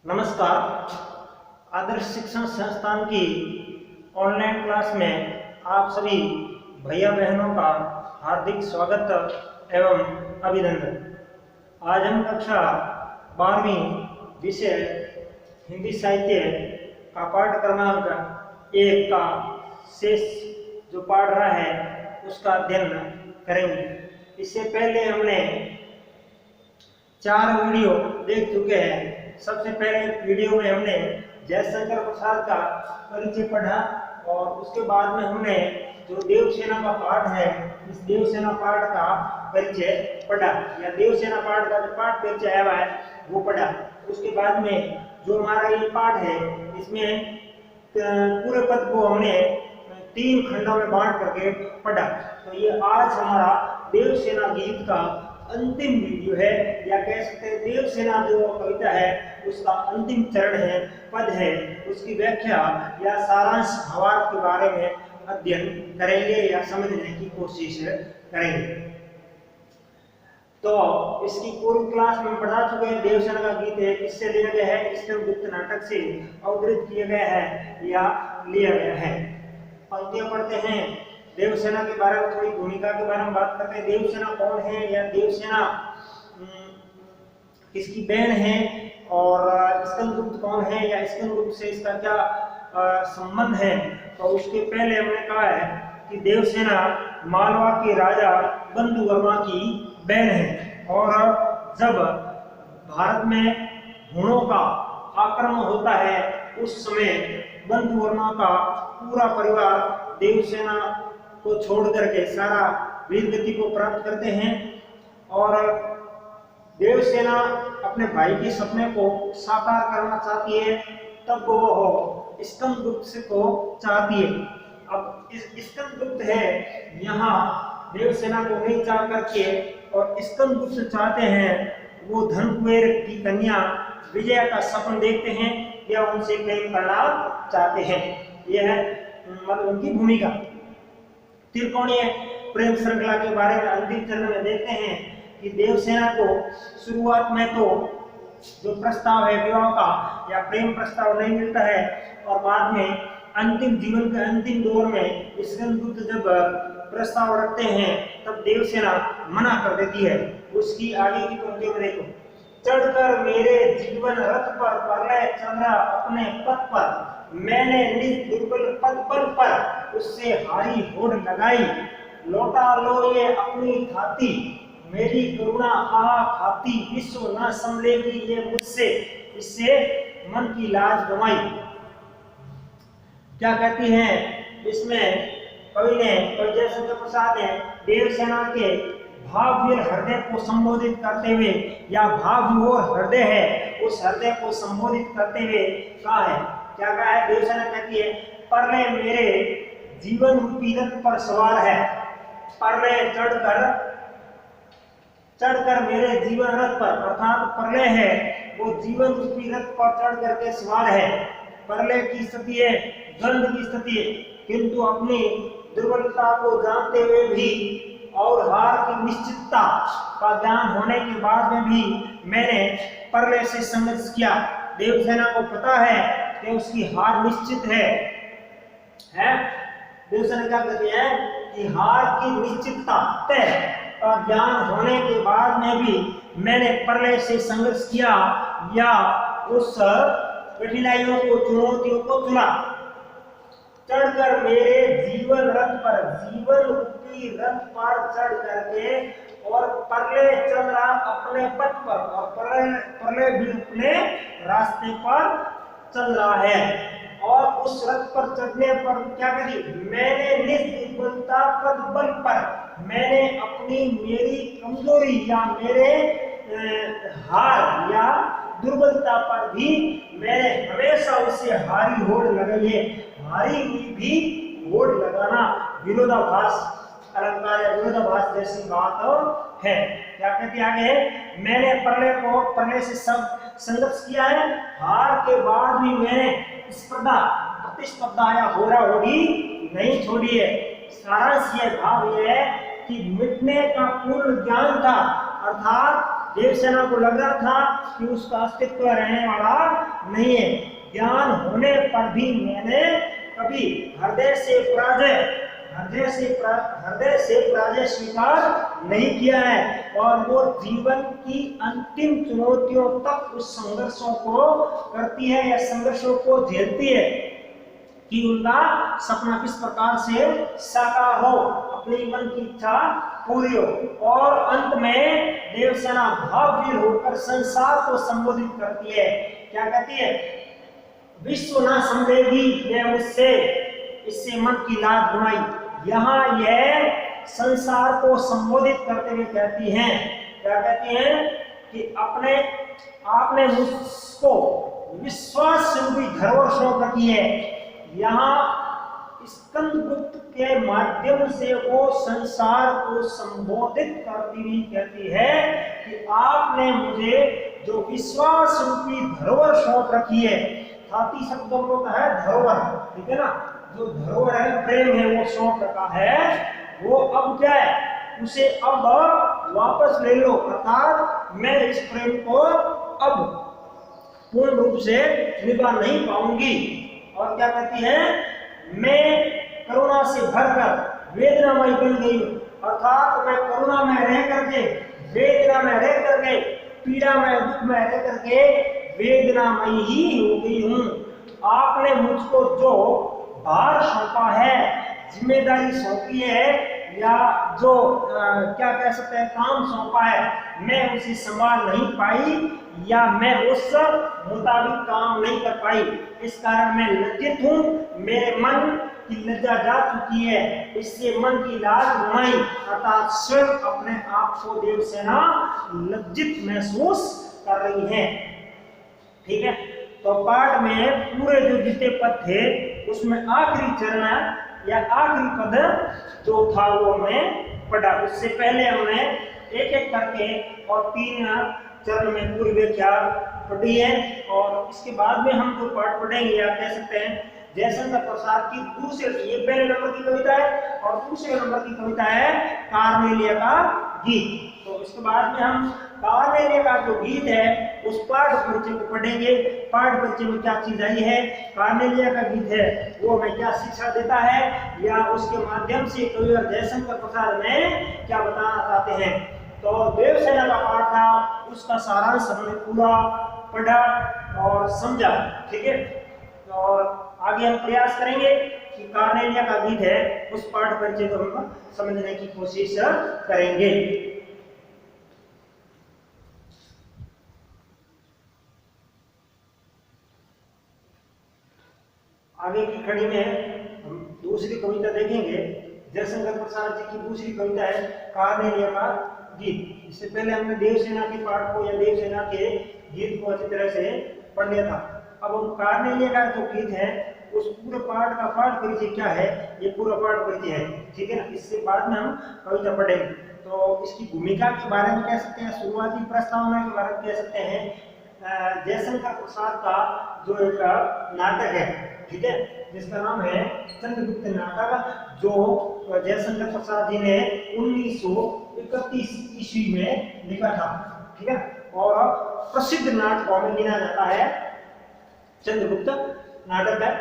नमस्कार। आदर्श शिक्षण संस्थान की ऑनलाइन क्लास में आप सभी भैया बहनों का हार्दिक स्वागत एवं अभिनंदन। आज हम कक्षा 12वीं विषय हिंदी साहित्य का पाठ क्रमांक 1 का शेष जो पाठ रहा है उसका अध्ययन करेंगे। इससे पहले हमने 4 वीडियो देख चुके हैं। सबसे पहले वीडियो में हमने जयशंकर प्रसाद का परिचय पढ़ा और उसके बाद में हमने जो देवसेना का पाठ है इस देवसेना पाठ का परिचय पढ़ा या देवसेना पाठ का जो पाठ परिचय आया है वो पढ़ा। उसके बाद में जो हमारा ये पाठ है इसमें पूरे पद को हमने 3 खंडों में बांट करके पढ़ा। तो ये आज हमारा देवसेना गीत का अंतिम वीडियो है या कह सकते हैं देवसेना जो कविता है उसका अंतिम चरण है, पद है, उसकी व्याख्या या सारांश भावार्थ के बारे में अध्ययन करेंगे या समझने की कोशिश करेंगे। तो इसकी पूर्व क्लास में पढ़ा चुके हैं। देवसेना का गीत है, किससे लिया गया है? कृष्णगुप्त नाटक से अवतरित किया गया है या लिया गया है। पंक्तियां पढ़ते हैं। देवसेना के बारे में थोड़ी भूमिका के बारे में बात करते हैं। देवसेना कौन है या देवसेना किसकी बहन है और स्कंदगुप्त कौन है या स्कंदगुप्त से इसका क्या संबंध है। तो उसके पहले हमने कहा है कि देवसेना मालवा के राजा बंधुवर्मा की बहन है और जब भारत में हुणों का आक्रमण होता है उस समय बंधुवर्मा का पूरा परिवार देवसेना को छोड़ करके सारा वीर गति को प्राप्त करते हैं और देवसेना अपने भाई के सपने को साकार करना चाहती है। तब वो स्कंदगुप्त को चाहती है। अब इस स्कंदगुप्त है यहाँ देवसेना को नहीं चाह करके और स्कंदगुप्त चाहते हैं वो धनकुबेर की कन्या विजया का सपन देखते हैं या उनसे प्रेम करना चाहते हैं। यह है मतलब उनकी भूमिका। त्रिकोणीय प्रेम श्रृंखला के बारे में अंतिम चरण में देखते हैं कि देवसेना को शुरुआत में तो जो प्रस्ताव है विवाह का या प्रेम प्रस्ताव नहीं मिलता है और बाद में अंतिम जीवन के अंतिम दौर में स्कंदगुप्त जब प्रस्ताव रखते हैं तब देवसेना मना कर देती है। उसकी आगे की पंक्तियों में देखो। चढ़कर मेरे जीवन रथ पर प्रलय चंद्रा अपने पथ पर मैंने निज दुर्बल पद बल पर उससे हारी होड़ लगाई। लौटा लो ये अपनी खाती मेरी करुणा आ खाती विश्व न संभलेगी ये मुझसे इससे मन की लाज गंवाई। क्या कहती हैं इसमें कवि जयशंकर प्रसाद ने देवसेना के भाववीर हृदय को संबोधित करते हुए या भावविभोर हृदय है उस हृदय को संबोधित करते हुए कहा है। क्या कहा है? देवसेना कहती है प्रलय मेरे जीवन रूपी रथ पर सवार है। प्रलय चढ़कर मेरे जीवन रथ पर अर्थात प्रलय है वो जीवन रूपी रथ पर चढ़ करके सवार है। प्रलय की स्थिति है, द्वंद की स्थिति है, किंतु अपनी दुर्बलता को जानते हुए भी और हार की निश्चितता का ज्ञान होने के बाद में भी मैंने प्रलय से संघर्ष किया। देवसेना को पता है कि उसकी हार निश्चित है। देवसेना क्या कहती है कि हार की निश्चितता तय का ज्ञान होने के बाद में भी मैंने प्रलय से संघर्ष किया या उस कठिनाइयों को चुनौतियों को चुना। चढ़कर मेरे जीवन रथ पर जीवन रूपी रथ पर चढ़ करके और प्रलय चल रहा अपने पथ पर और प्रलय भी अपने रास्ते पर चल रहा है। और उस रथ पर चढ़ने पर क्या करी? मैंने निज दुर्बलता पद बल पर मैंने अपनी मेरी कमजोरी या मेरे हार या दुर्बलता पर भी मैंने हमेशा उससे हारी होड़ लगाई है। हारी हुई भी होड़ लगाना विरोधाभास अलंकार या विरोधाभास जैसी बात है। क्या कहती आगे? मैंने प्रलय से सब संघर्ष किया है। हार के बाद भी मैंने स्पर्धा प्रतिस्पर्धा या होड़ा होड़ी नहीं छोड़ी है। सारांश यह भाव यह है कि मिटने का पूर्ण ज्ञान था अर्थात देवसेना को लग रहा था कि उसका अस्तित्व रहने वाला नहीं है। ज्ञान होने पर भी मैंने कभी हृदय से पराजय स्वीकार नहीं किया है, और वो जीवन की अंतिम चुनौतियों तक उस संघर्षों को करती है या संघर्षों को झेलती है कि उनका सपना किस प्रकार से साकार हो, अपनी मन की इच्छा पूरी हो। और अंत में देवसेना भाववीर होकर संसार को संबोधित करती है। क्या कहती है? विश्व ना समझेगी मैं मुझसे, इससे मन की लाज गुनाई। यहाँ यह संसार को संबोधित करते हुए कहती हैं, क्या कहती हैं कि आपने मुझको विश्वास रूपी धरोहर सौंप रखी है। यहाँ स्कंदगुप्त के माध्यम से वो संसार को संबोधित करती हुई कहती है कि आपने मुझे जो विश्वास रूपी धरोहर सौंप रखी है, थाती शब्द होता है धरोहर, ठीक है ना, जो धरोहर है, प्रेम है, वो सौंप रखा है, वो अब क्या है, उसे अब वापस ले लो। अर्थात मैं इस प्रेम को अब पूर्ण रूप से निभा नहीं पाऊंगी। और क्या कहती है? मैं करुणा से भरकर वेदनामयी बन गई हूँ। अर्थात मैं करुणा में रह करके, वेदना में रह करके, पीड़ा में, दुख में रह करके वेदनामयी ही हो गई हूँ। आपने मुझको जो भार सौंपा है, जिम्मेदारी सौंपी है, या जो क्या कह सकते हैं, काम सौंपा है, मैं उसे संभाल नहीं पाई या मैं उस मुताबिक काम नहीं कर पाई। इस कारण मैं लज्जित हूँ, मेरे मन की लज्जा जा चुकी है, इससे मन की लाज गुनाई। अर्थात स्वयं अपने आप को देवसेना लज्जित महसूस कर रही है। ठीक है, तो पाठ में पूरे जो जितने पद थे उसमें आखिरी चरण या आखिरी पद जो था वो हमने पढ़ा। उससे पहले हमने एक एक करके और 3 चरण में पूरी व्याख्या पढ़ी है। और इसके बाद में हम जो पाठ पढ़ेंगे, आप कह सकते हैं जयशंकर प्रसाद की दूसरे, ये पहले नंबर की कविता है और दूसरे नंबर की कविता है कार्नेलिया का गीत। तो इसके बाद में हम कार्नेलिया का जो गीत है उस पाठ परिचय को पढ़ेंगे। पाठ परिचय में क्या चीज आई है, कार्नेलिया का गीत है वो हमें क्या शिक्षा देता है, या उसके माध्यम से कवि जयशंकर प्रसाद में क्या बताना चाहते हैं। तो देवसेना का पाठ था, उसका सारांश हमने पूरा पढ़ा और समझा। ठीक है, और आगे हम प्रयास करेंगे कि कार्नेलिया का गीत है उस पाठ परिचय को हम समझने की कोशिश करेंगे। आगे की कड़ी में हम दूसरी कविता देखेंगे। जयशंकर प्रसाद जी की दूसरी कविता है कार्नेलिया का गीत। इससे पहले हमने देवसेना के पाठ को या देवसेना के गीत को अच्छी तरह से पढ़ लिया था। अब हम कार्नेलिया का जो गीत है उस पूरे पाठ का पाठ परिचय क्या है, ये पूरा पाठ परिचय है। ठीक है ना, इससे बाद में हम कविता पढ़ेंगे। तो इसकी भूमिका के बारे में कह सकते हैं, शुरुआती प्रस्तावना के बारे में कह सकते हैं। जयशंकर प्रसाद का जो एक नाटक है, ठीक है, जिसका नाम है चंद्रगुप्त नाटक, जो जयशंकर प्रसाद जी ने 1931 ईस्वी में लिखा था। ठीक है, और प्रसिद्ध नाटकों में गिना जाता है चंद्रगुप्त नाटक है।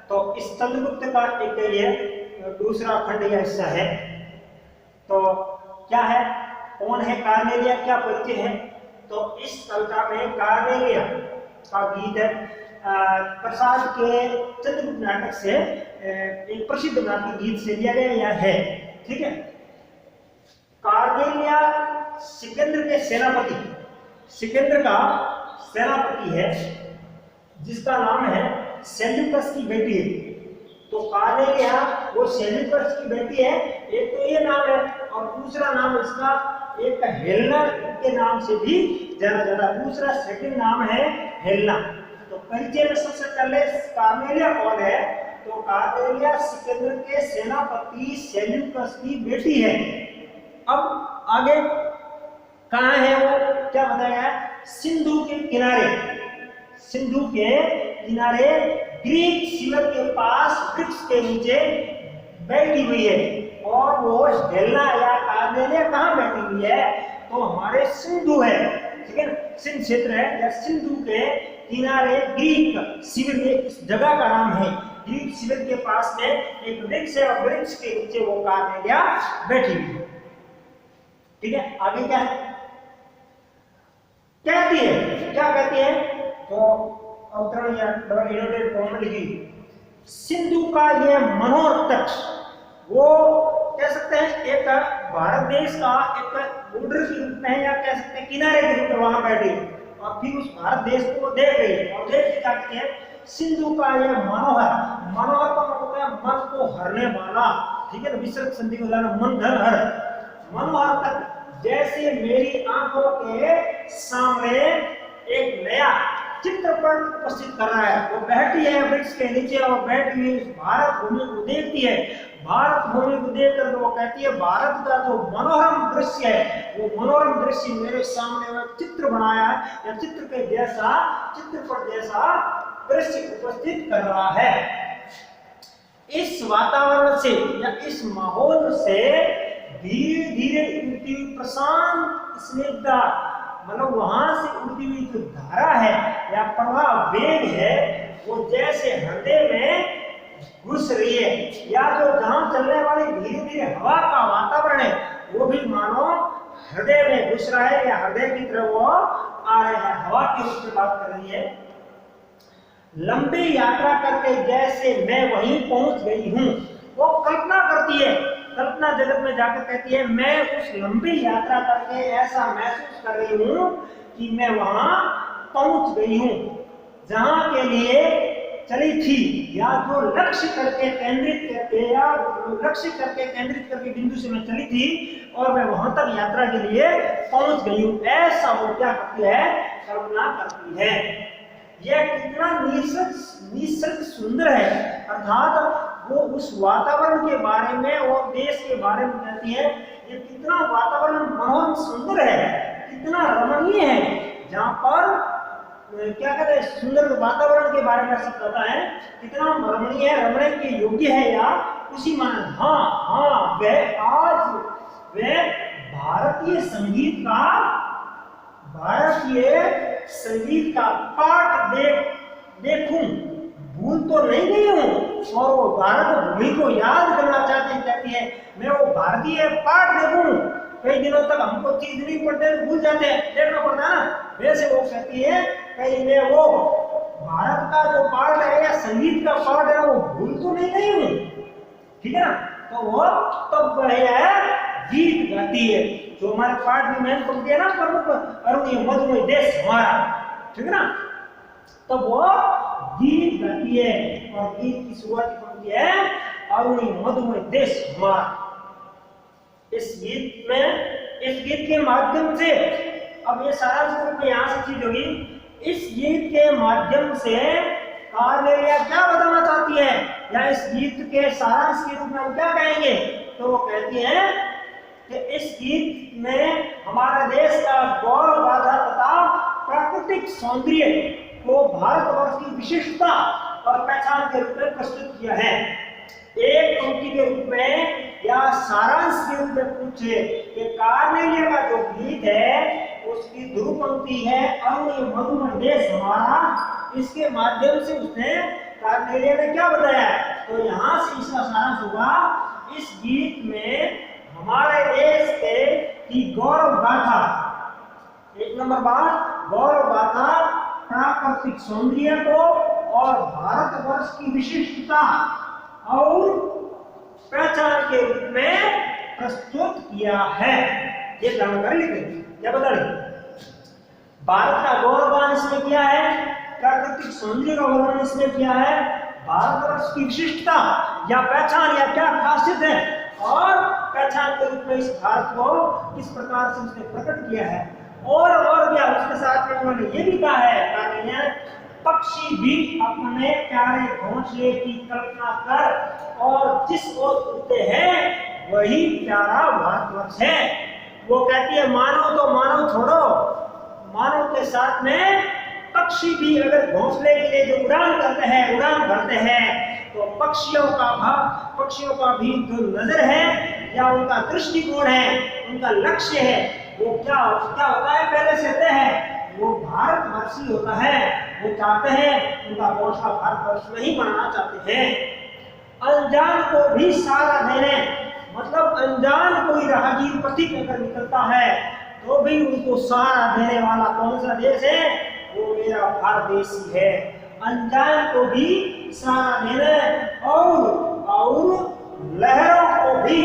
तो इस चंद्रगुप्त का एक ये दूसरा खंड या हिस्सा है। तो क्या है, कौन है कार्नेलिया, क्या परिचय है। तो इस कविता में कार्नेलिया का गीत है प्रसाद के चंद्रगुप्त नाटक से एक प्रसिद्ध नाटक गीत से लिया गया है। ठीक है, कार्नेलिया सिकंदर के सेनापति, सिकंदर का सेनापति है जिसका नाम है सेल्यूकस की बेटी है। तो कार्नेलिया वो सेल्यूकस की बेटी है, एक तो ये नाम है, और दूसरा नाम इसका एक हेलेना के नाम से भी जाना जाता है। दूसरा सेकंड नाम है हेलेना। तो परिचय में सबसे पहले कार्नेलिया कौन है, तो कार्नेलिया सिकंदर के सेनापति सेल्यूकस की बेटी है। अब आगे कहाँ है वो, क्या बताया है, सिंधु के किनारे, सिंधु के किनारे ग्रीक शिविर के पास वृक्ष के नीचे बैठी हुई है। और वो हेलेना या कार्नेलिया कहाँ बैठी हुई है, तो हमारे सिंधु है, ठीक है ना, सिंध क्षेत्र है या सिंधु के किनारे ग्रीक शिविर, इस जगह का नाम है। ग्रीक शिविर के पास में एक वृक्ष है और वृक्ष के नीचे वो कार्नेलिया बैठी हुई है। ठीक है, आगे क्या है, कहती है, क्या कहती है, तो अवतरण या डबल इनवर्टेड कॉमा लिखी, सिंधु का ये मनोहर तट, वो कह सकते हैं एक भारत देश का एक बॉर्डर के रूप में या कह सकते हैं किनारे के रूप में वहां बैठी और फिर उस भारत देश को देख रही है और देख के क्या कहते हैं, सिंधु का ये मनोहर, मनोहर का मतलब है मन को हरने वाला, ठीक है ना, विसर्ग संधि को लाना, मन धन हर, मनोहर तक जैसे मेरी आंखों के सामने एक नया चित्रपट उपस्थित कर रहा है। वो बैठी है वृक्ष के नीचे और बैठी हुई उस भारत भूमि को देखती है। भारत भूमि को देखकर वो कहती है भारत का जो मनोरम दृश्य है, वो मनोरम दृश्य मेरे सामने वो चित्र बनाया है या चित्र के जैसा, चित्रपट जैसा दृश्य उपस्थित कर रहा है। इस वातावरण से या इस माहौल से धीरे धीरे उड़ती हुई प्रशांत स्निग्धता, मतलब वहां से उड़ती हुई जो धारा है या प्रवाह वेग है, वो जैसे हृदय में घुस रही है, या जो जहां चलने वाली धीरे धीरे हवा का वातावरण है वो भी मानो हृदय में घुस रहा है या हृदय की तरफ वो आ रहा है, हवा के रूप में बात कर रही है। लंबी यात्रा करके जैसे मैं वहीं पहुंच गई हूं, वो कल्पना करती है, कल्पना जगत में जाकर कहती है मैं उस लंबी यात्रा करके ऐसा महसूस कर रही हूं कि मैं वहां पहुंच गई हूं जहां के लिए चली थी, या जो लक्ष्य करके केंद्रित करके या लक्ष्य करके केंद्रित करके बिंदु से मैं चली थी और मैं वहां तक यात्रा के लिए पहुंच गई हूं, ऐसा वो क्या करती है, कल्पना करती है। यह कितना निसर्ग सुंदर है, अर्थात वो उस वातावरण के बारे में और देश के बारे में कहती है ये कितना वातावरण मनोरम सुंदर है, कितना रमणीय है, जहां पर क्या कहते हैं सुंदर वातावरण के बारे में सब कहता है, कितना रमणीय है, रमणे के योग्य है या उसी मान। हाँ हाँ, वह आज वह भारतीय संगीत का पाठ देखूं भूल तो नहीं गई हूं, और वो भारत भूमि को याद करना चाहती कहती है मैं वो भारतीय पाठ देखूं। कई दिनों तक हमको चीज नहीं पढ़ते, भूल जाते हैं, देखना पड़ता है ना, वैसे वो कहती है कहीं मैं वो भारत का जो पाठ है या संगीत का पाठ है वो भूल तो नहीं गई हूं, ठीक है ना। तो वो तब वह गीत गाती है, जो हमारे पाठ में मैंने पढ़ती है ना, प्रमुख अरुणीय मधुमय देश हमारा, ठीक है ना, तो वो गीत गाती है और गीत की शुरुआत होती है अरुणीय मधुमय देश हमारा। इस गीत के माध्यम से, अब ये सारा जो यहाँ से चीज होगी, इस गीत के माध्यम से कार्नेलिया क्या बताना चाहती है, या इस गीत के सारांश के रूप में हम क्या कहेंगे, तो वो कहती है कि इस गीत में हमारे देश का गौरव गाथा तथा प्राकृतिक सौंदर्य को भारतवर्ष की विशिष्टता और पहचान के रूप में प्रस्तुत किया है। एक पंक्ति के रूप में या सारांश के रूप में पूछे कि कार्नेलिया का जो गीत है उसकी ध्रुव पंक्ति है अरुणीय मधुमय देश हमारा, इसके माध्यम से उसने कार्नेलिया ने क्या बताया, तो यहाँ से इसका सारांश होगा इस गीत में हमारे देश के की गौरव गाथा, एक नंबर बात गौरव गाथा, प्राकृतिक सौंदर्य को और भारतवर्ष की विशिष्टता और पहचान के रूप में प्रस्तुत किया है। ये जानकारी लिखेंगे, क्या बता रही, भारत का गौरवान इसमें किया है, प्राकृतिक सौंदर्य का वर्णन इसमें किया है, भारतवर्ष की विशिष्टता या पहचान या क्या खासियत है और पहचान के रूप में इस भारत को किस प्रकार से उसने प्रकट किया है। और क्या उसके साथ में उन्होंने ये भी कहा है, पक्षी भी अपने प्यारे घोंसले की कल्पना कर और जिस ओर उड़ते हैं वही प्यारा भारतवर्ष है। वो कहती है मानव तो मानव छोड़ो, मानव के साथ में पक्षी भी अगर घोंसले के लिए जो उड़ान करते हैं, उड़ान भरते हैं, तो पक्षियों का भी जो नजर है या उनका दृष्टिकोण है, उनका लक्ष्य है, वो क्या क्या होता है, पहले से तय है, वो भारतवर्षी होता है। वो चाहते हैं, उनका घोषणा भारतवर्ष में ही बनाना चाहते हैं। अनजान को भी सहारा देने, मतलब अनजान कोई राहगीर पथिक अगर निकलता है तो भी उनको सहारा देने वाला कौन सा देश है, वो मेरा भारत देश ही है। अनजान को भी सहारा देने और लहरों को भी,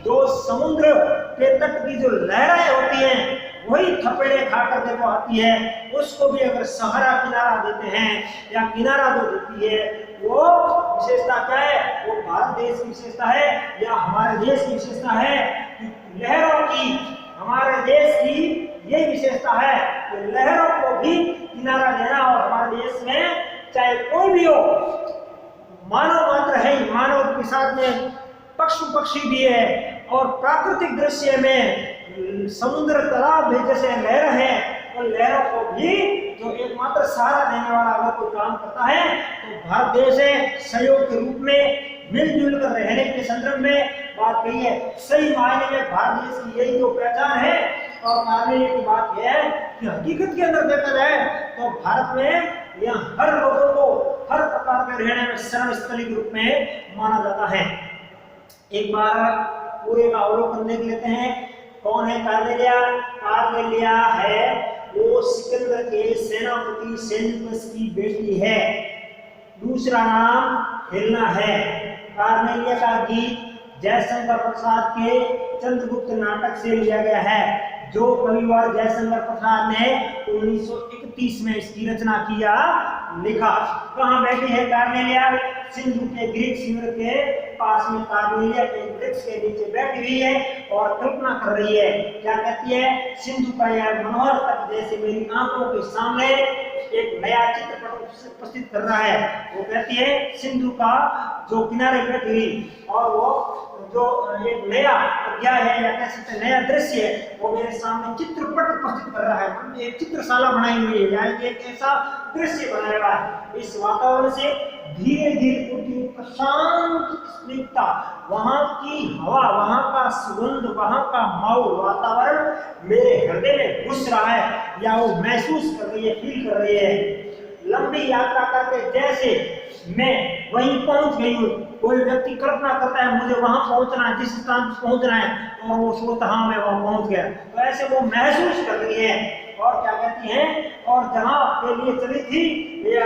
जो समुद्र के तट की जो लहरें होती हैं वही थपेड़े खाकर देखो आती है, उसको भी अगर सहारा किनारा देते हैं या किनारा जो देती है, वो विशेषता क्या है, वो भारत देश की विशेषता है या हमारे देश की विशेषता है कि लहरों की, हमारे देश की ये विशेषता है कि लहरों को भी किनारा देना। और हमारे देश में चाहे कोई भी हो, मानव मात्र है, मानव के साथ में पशु पक्षी भी है, और प्राकृतिक दृश्य में समुद्र तालाब जैसे लहर है, और लहरों को भी जो एकमात्र सहारा देने वाला अगर कोई काम करता है तो भारत देश है। सहयोग के रूप में मिलजुल कर रहने के संदर्भ में बात कही है। सही मायने में भारत देश की यही तो पहचान है। और माननीय की बात यह है कि हकीकत के अंदर देखा जाए तो भारत में यहाँ हर लोगों को हर प्रकार के रहने में शरण स्थली के रूप में माना जाता है। एक बार पूरे का अवलोकन देख लेते हैं। कौन है कार्नेलिया? कार्नेलिया है वो सिकंदर के सेनापति सेल्यूकस की बेटी है। दूसरा नाम हेलेना है। कार्नेलिया का गीत जयशंकर प्रसाद के चंद्रगुप्त नाटक से लिया गया है, जो कविवर जयशंकर प्रसाद ने 1931 में इसकी रचना किया, लिखा। कहाँ बैठी है कार्नेलिया? सिंधु के ग्रीक शिविर के पास में कार्नेलिया के वृक्ष के नीचे बैठी हुई है और कल्पना कर रही है। क्या कहती है? सिंधु का यह मनोहर तट जैसे मेरी आंखों के सामने एक नया चित्रपट उपस्थित कर रहा है। वो कहती है सिंधु का जो किनारे बैठी हुई और वो जो एक नया अध्याय है या कह सकते नया दृश्य है, वो मेरे सामने चित्रपट उपस्थित कर रहा है। एक चित्रशाला बनाई हुई है, यानी एक ऐसा दृश्य बनाया हुआ है। इस वातावरण से धीरे धीरे उठती प्रशांत स्निग्धता, वहां की हवा, वहां का सुगंध, वहां का माहौल, वातावरण मेरे हृदय में घुस रहा है या वो महसूस कर रही है, फील कर रही है। लंबी यात्रा करके जैसे मैं वहीं पहुंच गई हूँ। कोई व्यक्ति कल्पना करता है मुझे वहां पहुंचना है, जिस स्थान पर पहुंचना है, और वो सोचता हाँ मैं वहां पहुंच गया, तो ऐसे वो महसूस कर रही है। और क्या कहती है? और जहां के लिए चली थी ये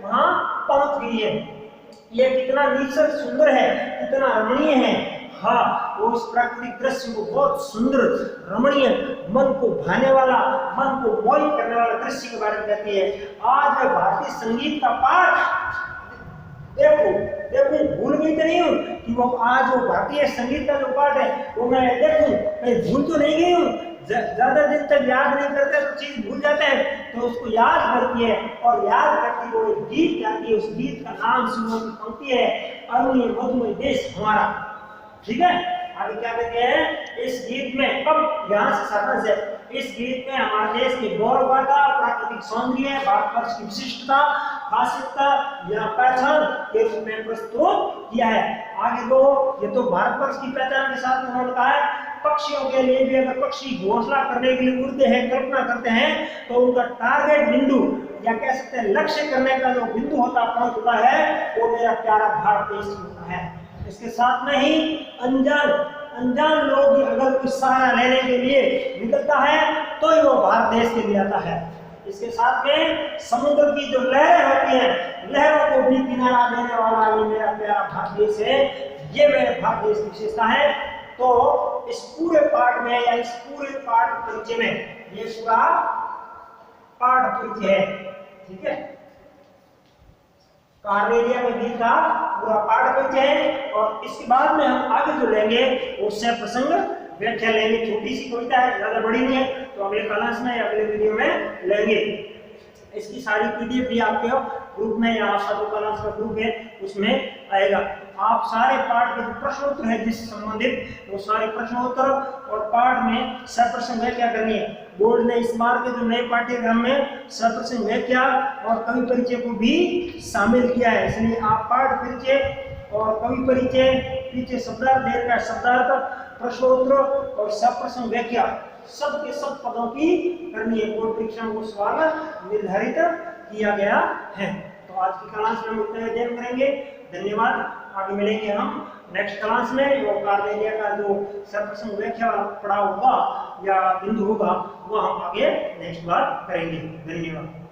वहां पहुंच गई है। ये कितना निसर्ग सुंदर है, कितना रमणीय है। हाँ, वो इस प्राकृतिक दृश्य को बहुत सुंदर, रमणीय, मन को भाने वाला, मन को मोहित करने वाला दृश्य के बारे में कहती है। आज मैं भारतीय संगीत का पाठ देखो भूल गई तो नहीं हूँ कि वो आज वो भारतीय संगीत का जो पाठ है वो मैं देखूं, मैं भूल तो नहीं गई हूँ। ज्यादा दिन तक याद नहीं करते तो चीज भूल जाते हैं, तो उसको याद करती है और याद करती वो एक गीत गाती है। उस गीत का नाम सुनो की पंक्ति है, अरुणीय मधुमय देश हमारा। ठीक है, आगे क्या कहते हैं इस गीत में? कब यहाँ से साधन से इस गीत में हमारे देश के गौरव गाथा, प्राकृतिक सौंदर्य, भारतवर्ष की विशिष्टता, खासियता या पहचान के रूप में प्रस्तुत किया है। आगे तो ये तो भारतवर्ष की पहचान के साथ उन्होंने कहा है। पक्षियों के लिए भी अगर पक्षी घोंसला करने के लिए उड़ते हैं, कल्पना करते हैं, तो उनका टारगेट बिंदु या कह सकते हैं लक्ष्य करने का जो बिंदु होता है वो मेरा प्यारा भारत देश होता है। इसके साथ में ही अनजान लोग अगर कुछ सहारा लेने के लिए निकलता है तो ही वो भारत देश के लिए आता है। इसके साथ में समुद्र की जो लहरें होती हैं, लहरों को भी किनारा देने वाला ये मेरा प्यारा भारत देश है। ये मेरे भारत देश की विशेषता है। तो इस पूरे पाठ में या इस पूरे पाठ परिचय में ये पूरा पाठ परिचय है। ठीक है, कार्नेलिया के गीत का पूरा पाठ परिचय है। और इसके बाद में हम आगे जो लेंगे वो प्रसंग व्याख्या लेंगे। छोटी सी कविता है, ज्यादा बड़ी नहीं है, तो अगले क्लास में या अगले वीडियो में लेंगे। इसकी सारी पीडीएफ भी आपके ग्रुप में या आपका जो क्लास का ग्रुप है उसमें आएगा। आप सारे पाठ के जो प्रश्नोत्तर है जिससे संबंधित वो सारे प्रश्नोत्तर और पाठ में सप्रसंग व्याख्या करनी है। बोर्ड ने इस बार के जो नए पाठ्यक्रम में सप्रसंग व्याख्या और कवि परिचय को भी शामिल किया है। इसलिए आप पाठ परिचय और कवि परिचय, पीछे शब्दार्थ, देर का शब्दार्थ, प्रश्नोत्तर और सप्रसंग व्याख्या सब के सब पदों की करनी है। बोर्ड परीक्षा में वो सवाल निर्धारित किया गया है। तो आज की क्लास में हम इतना ही अध्ययन करेंगे। धन्यवाद। आगे मिलेंगे हम नेक्स्ट क्लास में। वो कार्य का जो सर्वप्रसंग व्याख्या पढ़ा होगा या बिंदु होगा वो हम आगे नेक्स्ट बार करेंगे। धन्यवाद।